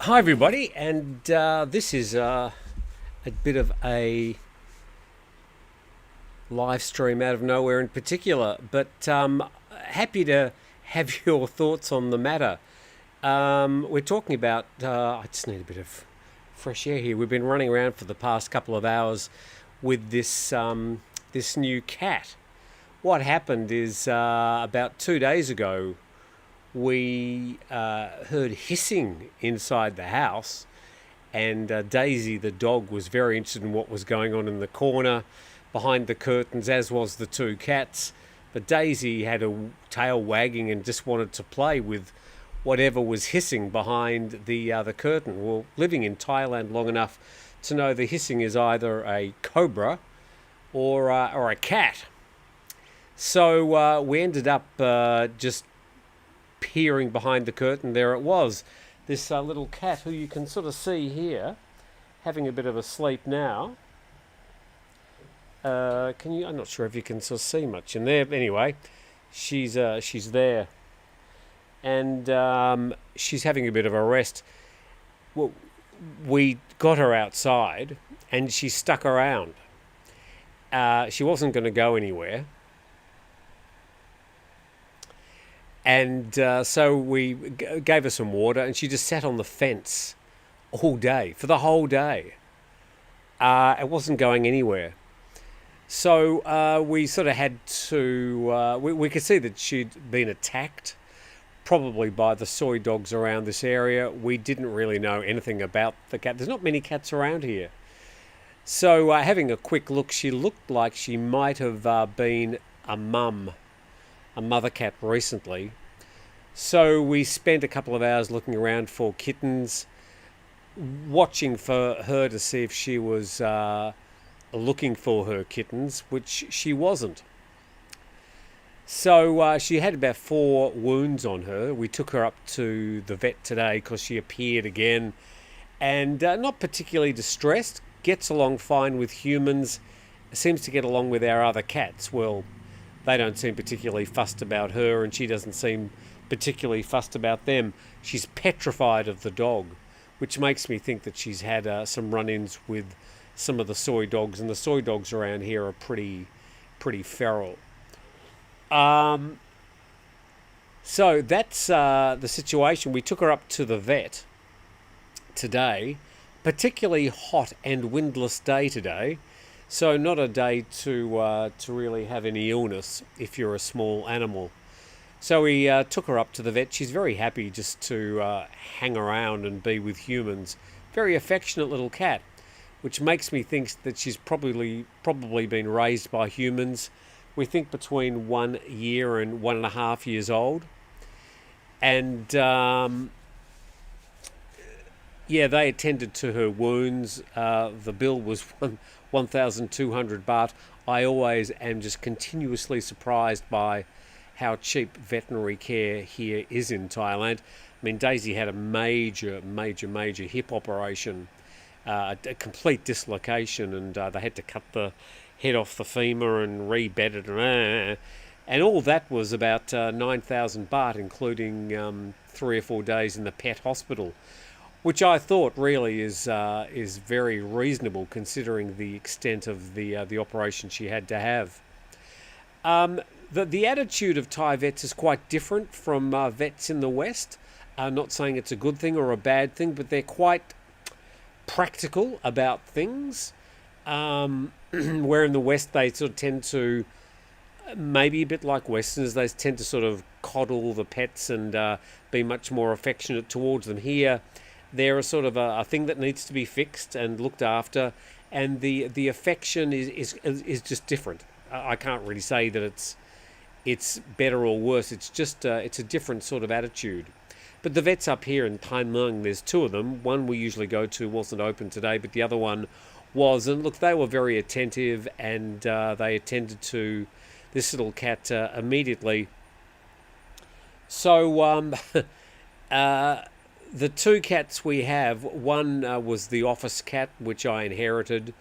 Hi, everybody, and this is a bit of a live stream out of nowhere in particular, but happy to have your thoughts on the matter. We're talking about. I just need a bit of fresh air here. We've been running around for the past couple of hours with this new cat. What happened is about 2 days ago, we heard hissing inside the house, and Daisy, the dog, was very interested in what was going on in the corner behind the curtains, as was the two cats. But Daisy had a tail wagging and just wanted to play with whatever was hissing behind the curtain. Well, living in Thailand long enough to know the hissing is either a cobra or a cat. So we ended up just peering behind the curtain. There it was, this little cat who you can sort of see here, having a bit of a sleep now. Can you? I'm not sure if you can sort of see much in there. But anyway, she's there, and she's having a bit of a rest. Well, we got her outside, and she stuck around. She wasn't going to go anywhere. And so we gave her some water, and she just sat on the fence all day, for the whole day. It wasn't going anywhere. So we sort of had to, we could see that she'd been attacked, probably by the soy dogs around this area. We didn't really know anything about the cat. There's not many cats around here. So having a quick look, she looked like she might have been a mother cat recently. So we spent a couple of hours looking around for kittens, watching for her to see if she was looking for her kittens, which she wasn't. So she had about 4 wounds on her. We took her up to the vet today because she appeared again, and not particularly distressed, gets along fine with humans, seems to get along with our other cats. Well, they don't seem particularly fussed about her, and she doesn't seem particularly fussed about them. She's petrified of the dog, which makes me think that she's had some run-ins with some of the soy dogs, and the soy dogs around here are pretty feral. So that's the situation. We took her up to the vet today. Particularly hot and windless day today. So not a day to really have any illness if you're a small animal. So we took her up to the vet. She's very happy just to hang around and be with humans. Very affectionate little cat, which makes me think that she's probably been raised by humans. We think between 1 year and 1.5 years old. And yeah, they attended to her wounds. The bill was 1,200 baht. I always am just continuously surprised by how cheap veterinary care here is in Thailand. I mean, Daisy had a major hip operation, a complete dislocation, and they had to cut the head off the femur and rebed it, and all that was about 9,000 baht, including 3 or 4 days in the pet hospital, which I thought really is very reasonable considering the extent of the operation she had to have. The attitude of Thai vets is quite different from vets in the West. Not saying it's a good thing or a bad thing, but they're quite practical about things. Where in the West they sort of tend to, maybe a bit like Westerners, they tend to sort of coddle the pets and be much more affectionate towards them. Here, they're a sort of a thing that needs to be fixed and looked after, and the affection is just different. I can't really say that it's better or worse. It's just it's a different sort of attitude. But the vets up here in Thai Nung, there's 2 of them. One we usually go to wasn't open today, but the other one was. And look, they were very attentive, and they attended to this little cat immediately. So the 2 cats we have, one was the office cat, which I inherited.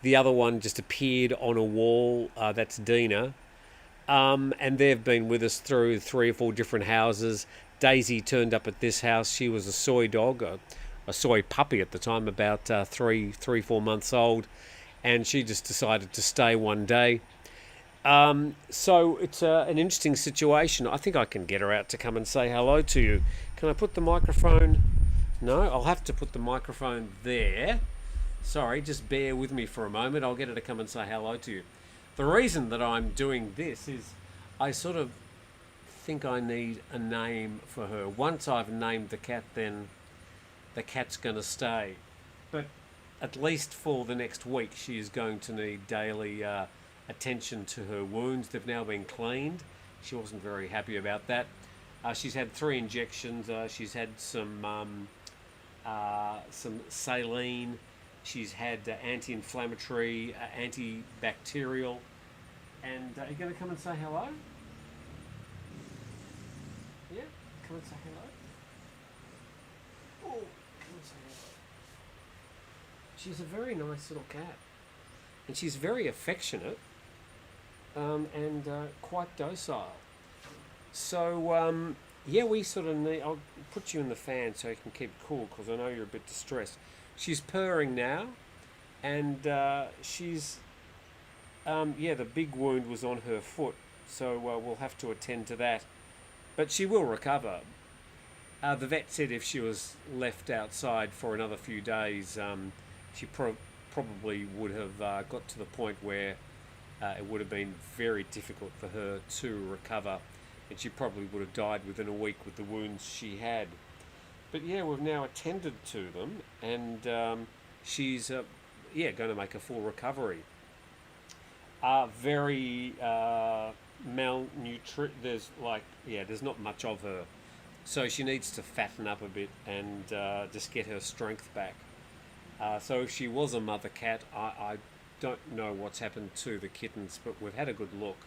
The other one just appeared on a wall. That's Dina. And they've been with us through 3 or 4 different houses. Daisy turned up at this house. She was a soy dog, a a soy puppy at the time, about 4 months old, and she just decided to stay one day. So it's an interesting situation. I think I can get her out to come and say hello to you. Can I put the microphone? No, I'll have to put the microphone there. Sorry, just bear with me for a moment. I'll get her to come and say hello to you. The reason that I'm doing this is I sort of think I need a name for her. Once I've named the cat, then the cat's going to stay. But at least for the next week, she is going to need daily attention to her wounds. They've now been cleaned. She wasn't very happy about that. She's had 3 injections. She's had some saline. She's had anti-inflammatory, antibacterial. And are you going to come and say hello? Yeah, come and say hello. Oh, come and say hello. She's a very nice little cat. And she's very affectionate and quite docile. So, yeah, we sort of need... I'll put you in the fan so you can keep cool, because I know you're a bit distressed. She's purring now, and she's... yeah, the big wound was on her foot, so we'll have to attend to that. But she will recover. The vet said if she was left outside for another few days, she probably would have got to the point where it would have been very difficult for her to recover, and she probably would have died within a week with the wounds she had. But yeah, we've now attended to them, and she's yeah, going to make a full recovery. Very malnutri. There's not much of her, so she needs to fatten up a bit and just get her strength back. So if she was a mother cat, I don't know what's happened to the kittens, but we've had a good look,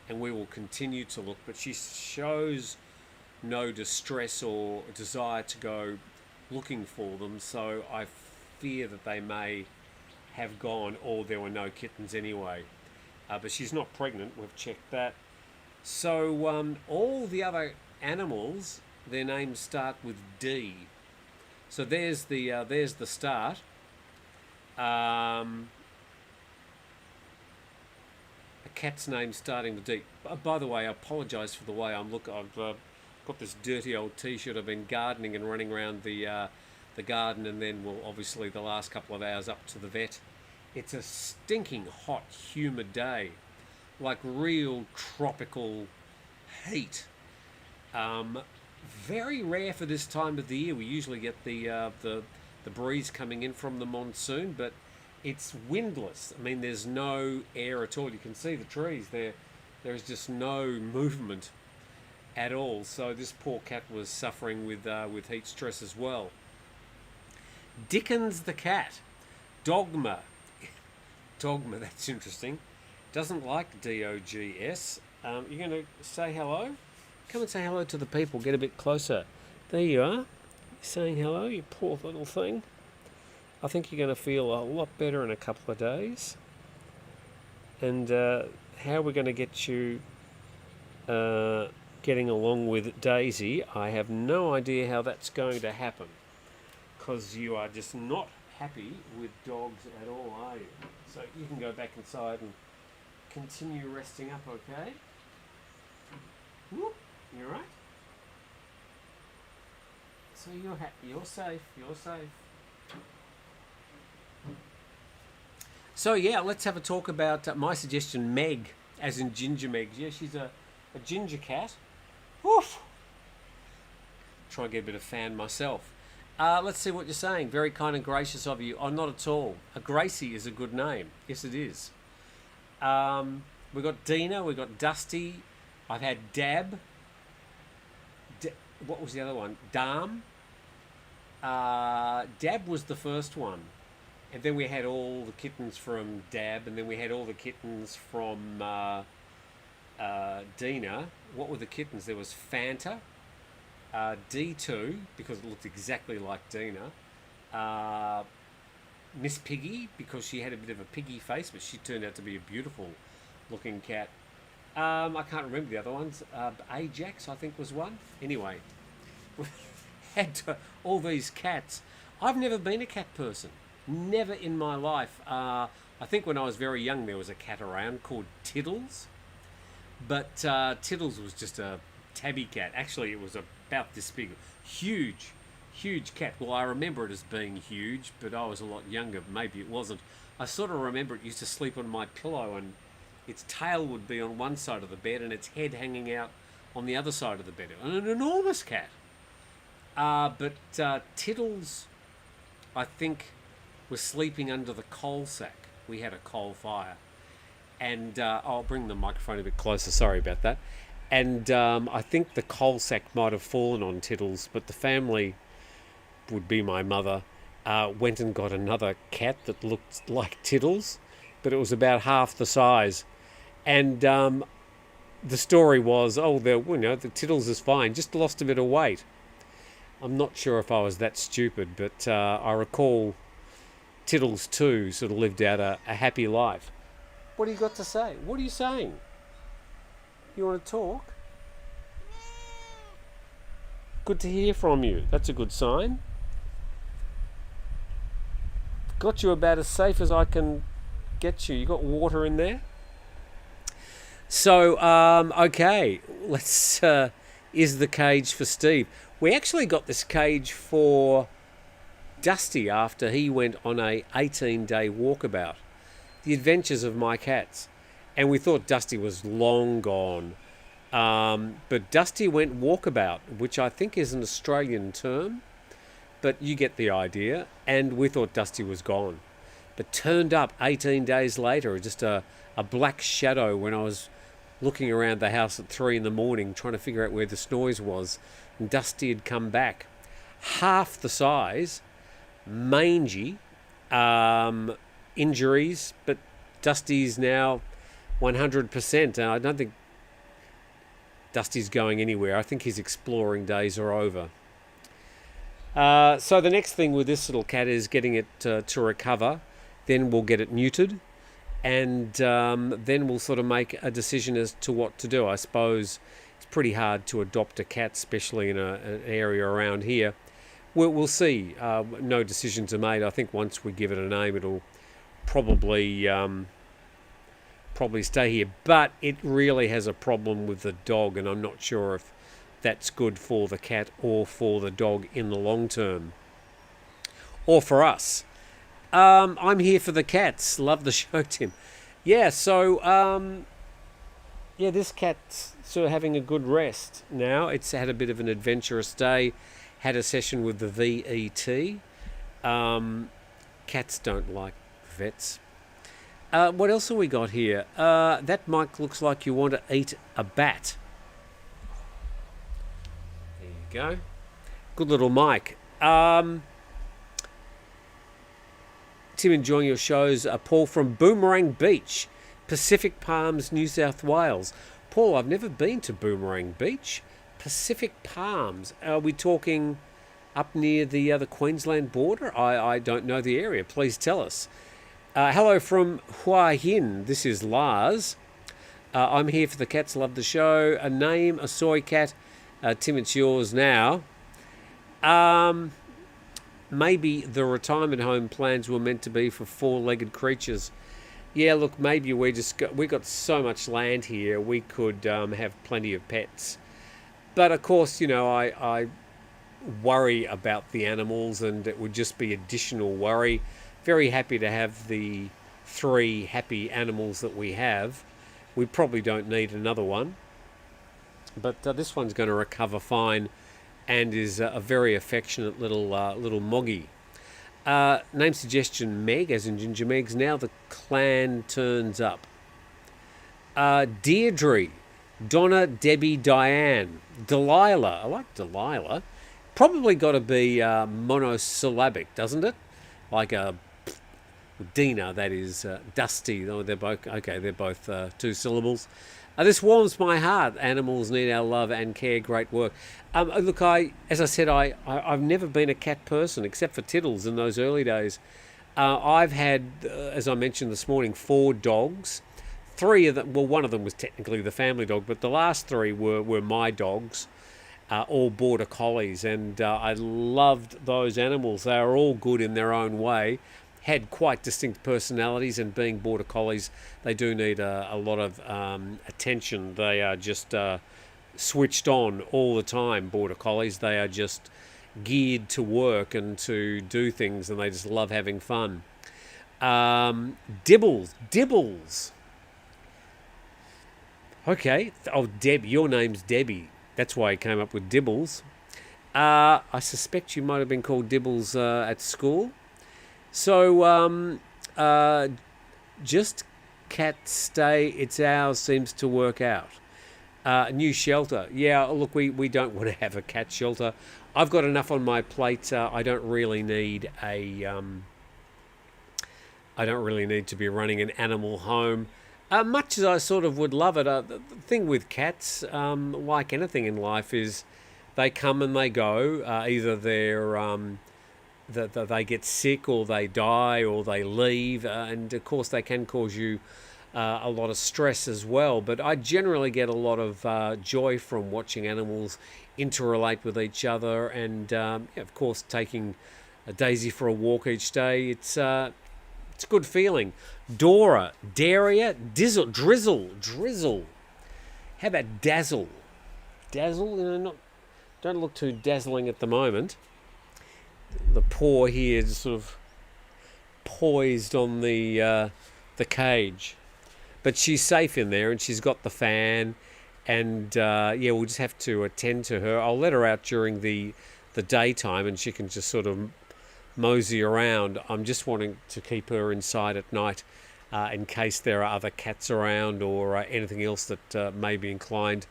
and we will continue to look. But she shows no distress or desire to go looking for them, so I fear that they may have gone, or there were no kittens anyway. But she's not pregnant, we've checked that. So all the other animals, their names start with D. So there's the start. A cat's name starting with D. By the way, I apologise for the way I'm looking. I've got this dirty old T-shirt. I've been gardening and running around the garden, and then, well, obviously the last couple of hours up to the vet. It's a stinking hot, humid day, like real tropical heat. Very rare for this time of the year. We usually get the breeze coming in from the monsoon, but it's windless. I mean, there's no air at all. You can see the trees there. There is just no movement at all. So this poor cat was suffering with heat stress as well. Dickens the cat, Dogma. Dogma, that's interesting. Doesn't like DOGS. You're going to say hello? Come and say hello to the people. Get a bit closer. There you are. You're saying hello, you poor little thing. I think you're going to feel a lot better in a couple of days. And how we're going to get you getting along with Daisy, I have no idea how that's going to happen. Because you are just not happy with dogs at all, are you? So you can go back inside and continue resting up, okay? Whoop, you alright? So you're safe, you're safe. So yeah, let's have a talk about my suggestion, Meg, as in Ginger Meg. Yeah, she's a ginger cat. Woof! Try and get a bit of fan myself. Let's see what you're saying. Very kind and gracious of you. Oh, not at all. A Gracie is a good name. Yes, it is. We've got Dina. We've got Dusty. I've had Dab. What was the other one? Dam. Dab was the first one. And then we had all the kittens from Dab. And then we had all the kittens from Dina. What were the kittens? There was Fanta. D2, because it looked exactly like Dina. Miss Piggy, because she had a bit of a piggy face, but she turned out to be a beautiful looking cat. I can't remember the other ones. Ajax, I think, was one. Anyway, we had all these cats. I've never been a cat person. Never in my life. I think when I was very young there was a cat around called Tiddles. But Tiddles was just a tabby cat. Actually, it was about this big. Huge, huge cat. Well, I remember it as being huge, but I was a lot younger. Maybe it wasn't. I sort of remember it used to sleep on my pillow, and its tail would be on one side of the bed and its head hanging out on the other side of the bed. An enormous cat. But Tiddles, I think, was sleeping under the coal sack. We had a coal fire. And I'll bring the microphone a bit closer. Sorry about that. And I think the coal sack might have fallen on Tiddles, but the family, would be my mother, went and got another cat that looked like Tiddles, but it was about half the size. And the story was, the Tiddles is fine, just lost a bit of weight. I'm not sure if I was that stupid, but I recall Tiddles too sort of lived out a happy life. What do you got to say? What are you saying? You want to talk? Good to hear from you. That's a good sign. Got you about as safe as I can get you. You got water in there? So, okay. Let's... is the cage for Steve. We actually got this cage for Dusty after he went on a 18-day walkabout. The adventures of my cats. And we thought Dusty was long gone. But Dusty went walkabout, which I think is an Australian term. But you get the idea. And we thought Dusty was gone. But turned up 18 days later, just a black shadow when I was looking around the house at 3 a.m, trying to figure out where this noise was. And Dusty had come back. Half the size, mangy, injuries, but Dusty's now 100%. And I don't think Dusty's going anywhere. I think his exploring days are over. So the next thing with this little cat is getting it to recover. Then we'll get it neutered. And then we'll sort of make a decision as to what to do. I suppose it's pretty hard to adopt a cat, especially in an area around here. We'll see. No decisions are made. I think once we give it a name, it'll probably stay here. But it really has a problem with the dog, and I'm not sure if that's good for the cat or for the dog in the long term. Or for us. I'm here for the cats. Love the show, Tim. Yeah, so, this cat's sort of having a good rest now. It's had a bit of an adventurous day. Had a session with the VET. Cats don't like vets. What else have we got here? That mic looks like you want to eat a bat. There you go. Good little mic. Tim, enjoying your shows. Paul from Boomerang Beach, Pacific Palms, New South Wales. Paul, I've never been to Boomerang Beach. Pacific Palms. Are we talking up near the Queensland border? I don't know the area. Please tell us. Hello from Hua Hin. This is Lars. I'm here for the cats. Love the show. A name, a soy cat. Tim, it's yours now. Maybe the retirement home plans were meant to be for four-legged creatures. Yeah, look, maybe we got so much land here, we could have plenty of pets. But of course, I worry about the animals, and it would just be additional worry. Very happy to have the 3 happy animals that we have. We probably don't need another one. But this one's going to recover fine. And is a very affectionate little moggy. Name suggestion, Meg, as in Ginger Megs. Now the clan turns up. Deirdre, Donna, Debbie, Diane, Delilah. I like Delilah. Probably got to be monosyllabic, doesn't it? Like a Dina, that is Dusty. Oh, they're both 2 syllables. This warms my heart. Animals need our love and care. Great work. Look, as I said, I've never been a cat person except for Tiddles in those early days. I've had, as I mentioned this morning, 4 dogs. 3 of them, well, one of them was technically the family dog, but the last 3 were my dogs. all border collies, and I loved those animals. They were all good in their own way, had quite distinct personalities, and being border collies, they do need a lot of attention. They are just switched on all the time, border collies. They are just geared to work and to do things, and they just love having fun. Dibbles. Okay. Oh, Deb, your name's Debbie. That's why I came up with Dibbles. I suspect you might have been called Dibbles at school. So, just cat stay, it's ours seems to work out. New shelter. Yeah, look, we don't want to have a cat shelter. I've got enough on my plate. I don't really need I don't really need to be running an animal home. Much as I sort of would love it, the thing with cats, like anything in life, is they come and they go. Either they get sick, or they die, or they leave, and of course they can cause you a lot of stress as well. But I generally get a lot of joy from watching animals interrelate with each other, and of course taking a Daisy for a walk each day. It's a good feeling. Dora, Daria, Drizzle. How about Dazzle? Dazzle, don't look too dazzling at the moment. The paw here is sort of poised on the cage, but she's safe in there, and she's got the fan, and we'll just have to attend to her. I'll let her out during the daytime, and she can just sort of mosey around. I'm just wanting to keep her inside at night, in case there are other cats around, or anything else that may be inclined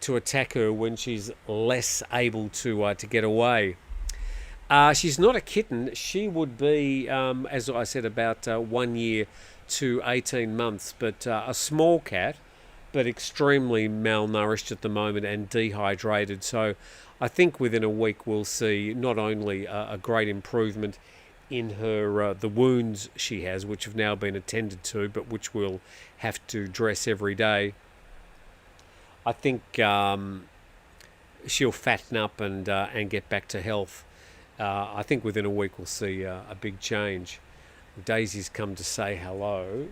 to attack her when she's less able to get away. She's not a kitten. She would be, as I said, about 1 year to 18 months, but a small cat, but extremely malnourished at the moment and dehydrated. So I think within a week we'll see not only a great improvement in her the wounds she has, which have now been attended to, but which we'll have to dress every day. I think she'll fatten up and get back to health. I think within a week we'll see a big change. Daisy's come to say hello,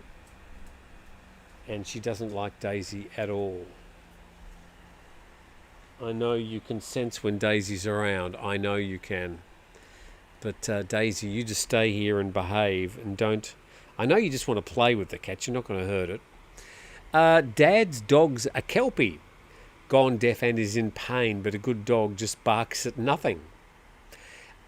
and she doesn't like Daisy at all. I know you can sense when Daisy's around. I know you can. But Daisy, you just stay here and behave, and don't... I know you just want to play with the cat. You're not going to hurt it. Dad's dog's a Kelpie. Gone deaf and is in pain, but a good dog just barks at nothing.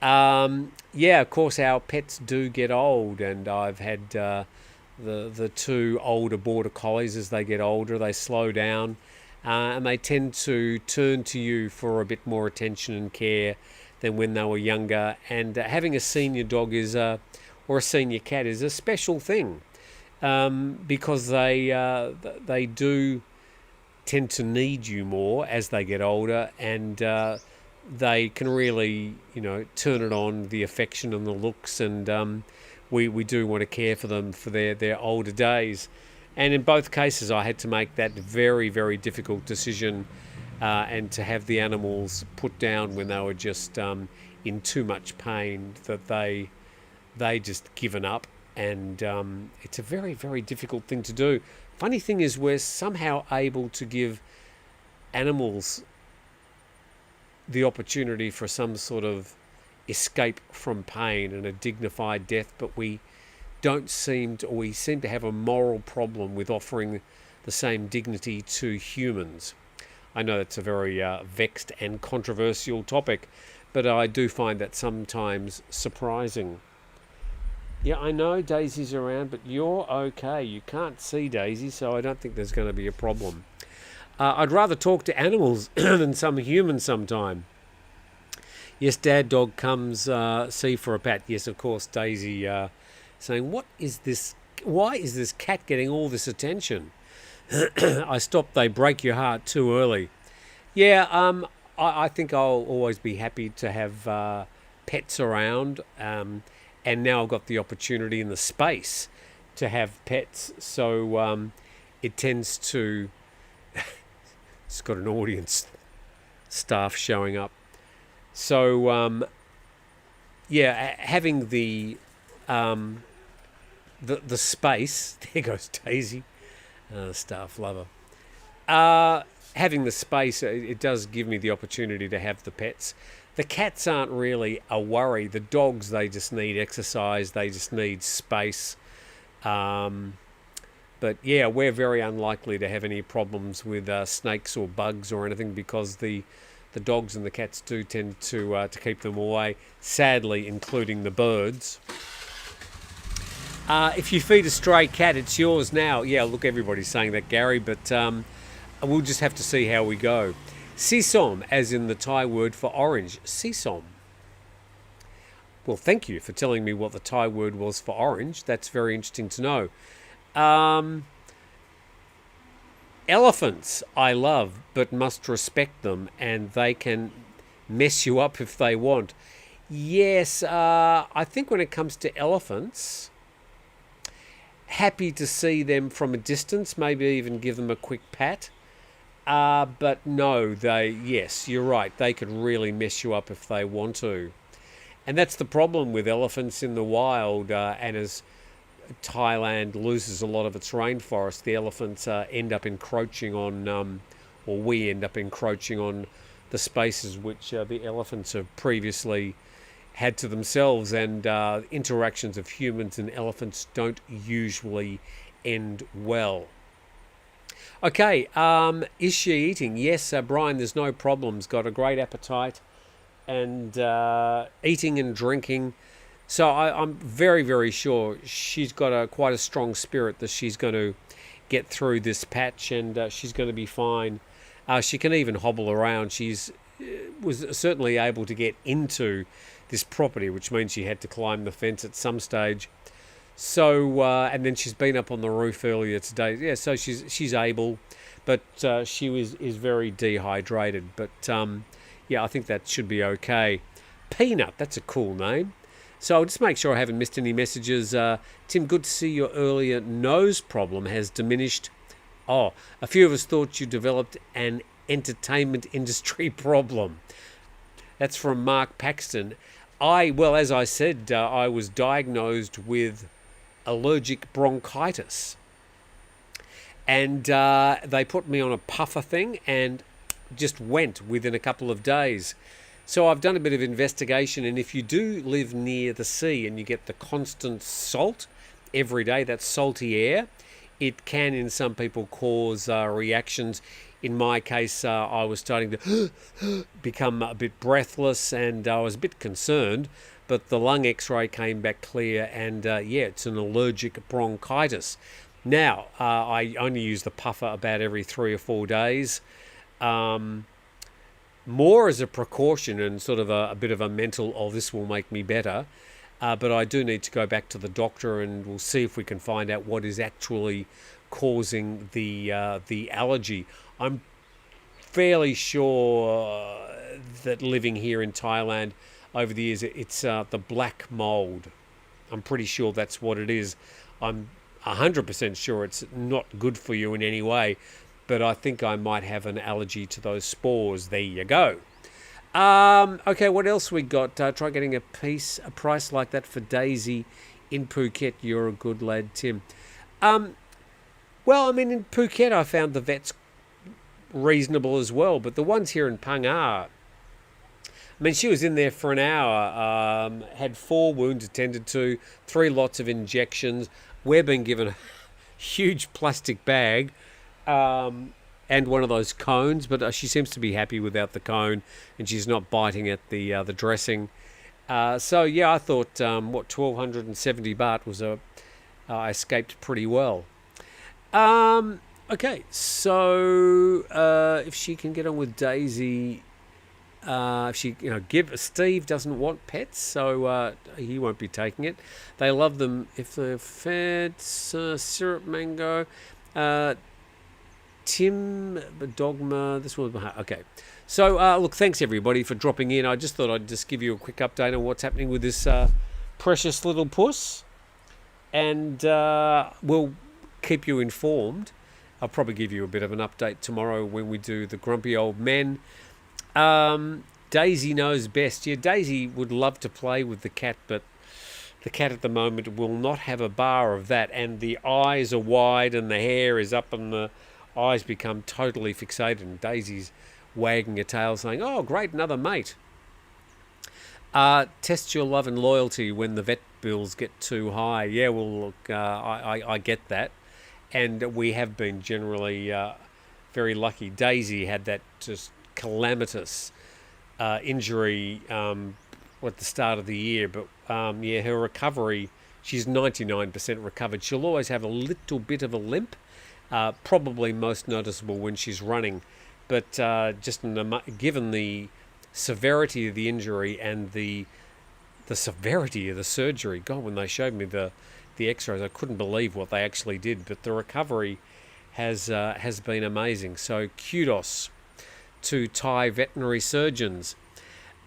Of course, our pets do get old, and I've had the two older border collies. As they get older, they slow down, and they tend to turn to you for a bit more attention and care than when they were younger. And having a senior dog or a senior cat is a special thing, because they do tend to need you more as they get older, and they can really, turn it on, the affection and the looks, and we do want to care for them for their older days. And in both cases, I had to make that very, very difficult decision, and to have the animals put down when they were just in too much pain, that they just given up. And it's a very, very difficult thing to do. Funny thing is, we're somehow able to give animals the opportunity for some sort of escape from pain and a dignified death, but we seem to have a moral problem with offering the same dignity to humans. I know that's a very vexed and controversial topic, but I do find that sometimes surprising. Yeah, I know Daisy's around, but you're okay. You can't see Daisy, so I don't think there's going to be a problem. I'd rather talk to animals than some humans sometime. Yes, Dad Dog comes see for a pat. Yes, of course, Daisy saying, "What is this? Why is this cat getting all this attention?" I stopped. They break your heart too early. Yeah, I think I'll always be happy to have pets around, and now I've got the opportunity and the space to have pets, so it tends to... It's got an audience staff showing up. So yeah, having the space. There goes Daisy, staff lover. Having the space, it does give me the opportunity to have the pets. The cats aren't really a worry. The dogs, they just need exercise. They just need space. But yeah, we're very unlikely to have any problems with snakes or bugs or anything, because the dogs and the cats do tend to keep them away. Sadly, including the birds. If you feed a stray cat, it's yours now. Yeah, look, everybody's saying that, Gary, but we'll just have to see how we go. Sisom, as in the Thai word for orange. Sisom. Well, thank you for telling me what the Thai word was for orange. That's very interesting to know. Elephants I love, but must respect them, and they can mess you up if they want. Yes, I think when it comes to elephants, happy to see them from a distance, maybe even give them a quick pat. But no, yes, you're right, they could really mess you up if they want to. And that's the problem with elephants in the wild, and as Thailand loses a lot of its rainforest, the elephants end up encroaching on, or we end up encroaching on the spaces which the elephants have previously had to themselves, and interactions of humans and elephants don't usually end well. Okay, is she eating? Yes, Brian, there's no problems. Got a great appetite, and eating and drinking. So I'm very, very sure she's got quite a strong spirit that she's going to get through this patch, and she's going to be fine. She can even hobble around. Was certainly able to get into this property, which means she had to climb the fence at some stage. So and then she's been up on the roof earlier today. Yeah, so she's able, but she is very dehydrated. But yeah, I think that should be okay. Peanut, that's a cool name. So I'll just make sure I haven't missed any messages. Tim, good to see your earlier nose problem has diminished. Oh, a few of us thought you developed an entertainment industry problem. That's from Mark Paxton. Well, as I said, I was diagnosed with allergic bronchitis. And they put me on a puffer thing and just went within a couple of days. So I've done a bit of investigation, and if you do live near the sea and you get the constant salt every day, that salty air, it can in some people cause reactions. In my case, I was starting to become a bit breathless, and I was a bit concerned, but the lung x-ray came back clear, and yeah, it's an allergic bronchitis. Now, I only use the puffer about every 3 or 4 days. More as a precaution and sort of a bit of a mental, oh, this will make me better. But I do need to go back to the doctor, and we'll see if we can find out what is actually causing the allergy. I'm fairly sure that living here in Thailand over the years, it's the black mold. I'm pretty sure that's what it is. I'm 100% sure it's not good for you in any way, but I think I might have an allergy to those spores. There you go. Okay, what else we got? Try getting a price like that for Daisy in Phuket. You're a good lad, Tim. Well, I mean, in Phuket I found the vets reasonable as well, but the ones here in Phang Nga, I mean, she was in there for an hour, had 4 wounds attended to, 3 lots of injections. We're being given a huge plastic bag and one of those cones, but she seems to be happy without the cone, and she's not biting at the dressing. So yeah, I thought 1,270 baht was I escaped pretty well. Okay, so if she can get on with Daisy, if she Steve doesn't want pets, so he won't be taking it. They love them if they're fed. Syrup mango. Tim Dogma, this was okay. So look, thanks everybody for dropping in. I just thought I'd just give you a quick update on what's happening with this precious little puss, and we'll keep you informed. I'll probably give you a bit of an update tomorrow when we do the Grumpy Old Men. Daisy knows best. Yeah, Daisy would love to play with the cat, but the cat at the moment will not have a bar of that, and the eyes are wide and the hair is up and the eyes become totally fixated, and Daisy's wagging her tail saying, oh, great, another mate. Test your love and loyalty when the vet bills get too high. Yeah, well, look, I get that. And we have been generally very lucky. Daisy had that just calamitous injury at the start of the year, but yeah, her recovery, she's 99% recovered. She'll always have a little bit of a limp, probably most noticeable when she's running, but given the severity of the injury and the severity of the surgery, God, when they showed me the X-rays, I couldn't believe what they actually did. But the recovery has been amazing. So kudos to Thai veterinary surgeons.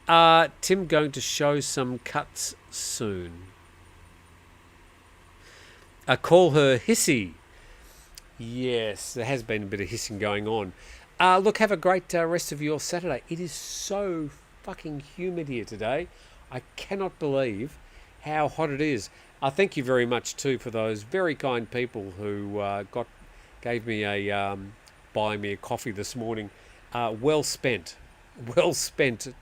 Tim going to show some cuts soon. Call her hissy. Yes, there has been a bit of hissing going on. Look, have a great rest of your Saturday. It is so fucking humid here today. I cannot believe how hot it is. Thank you very much too for those very kind people who gave me buy me a coffee this morning. Well spent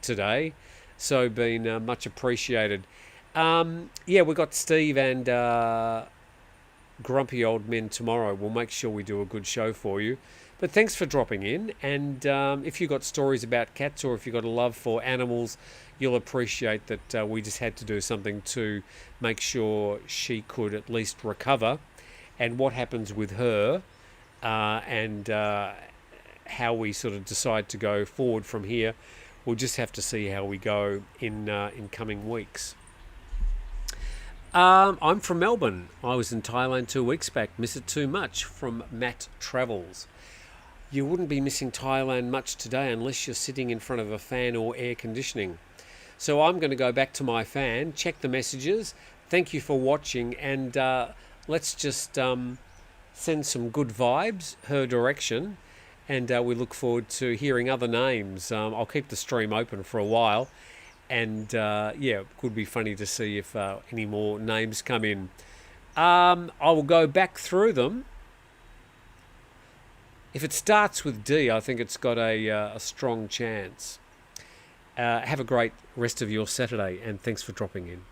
today. So been much appreciated. Yeah, we got Steve and Grumpy Old Men tomorrow. We'll make sure we do a good show for you. But thanks for dropping in. And if you've got stories about cats or if you've got a love for animals, you'll appreciate that we just had to do something to make sure she could at least recover. And what happens with her and how we sort of decide to go forward from here, we'll just have to see how we go in coming weeks. I'm from Melbourne. I was in Thailand 2 weeks back. Miss it too much, from Matt Travels. You wouldn't be missing Thailand much today unless you're sitting in front of a fan or air conditioning. So I'm going to go back to my fan, check the messages. Thank you for watching, and let's just send some good vibes her direction, and we look forward to hearing other names. I'll keep the stream open for a while, and yeah, it could be funny to see if any more names come in. I will go back through them. If it starts with D, I think it's got a strong chance. Have a great rest of your Saturday, and thanks for dropping in.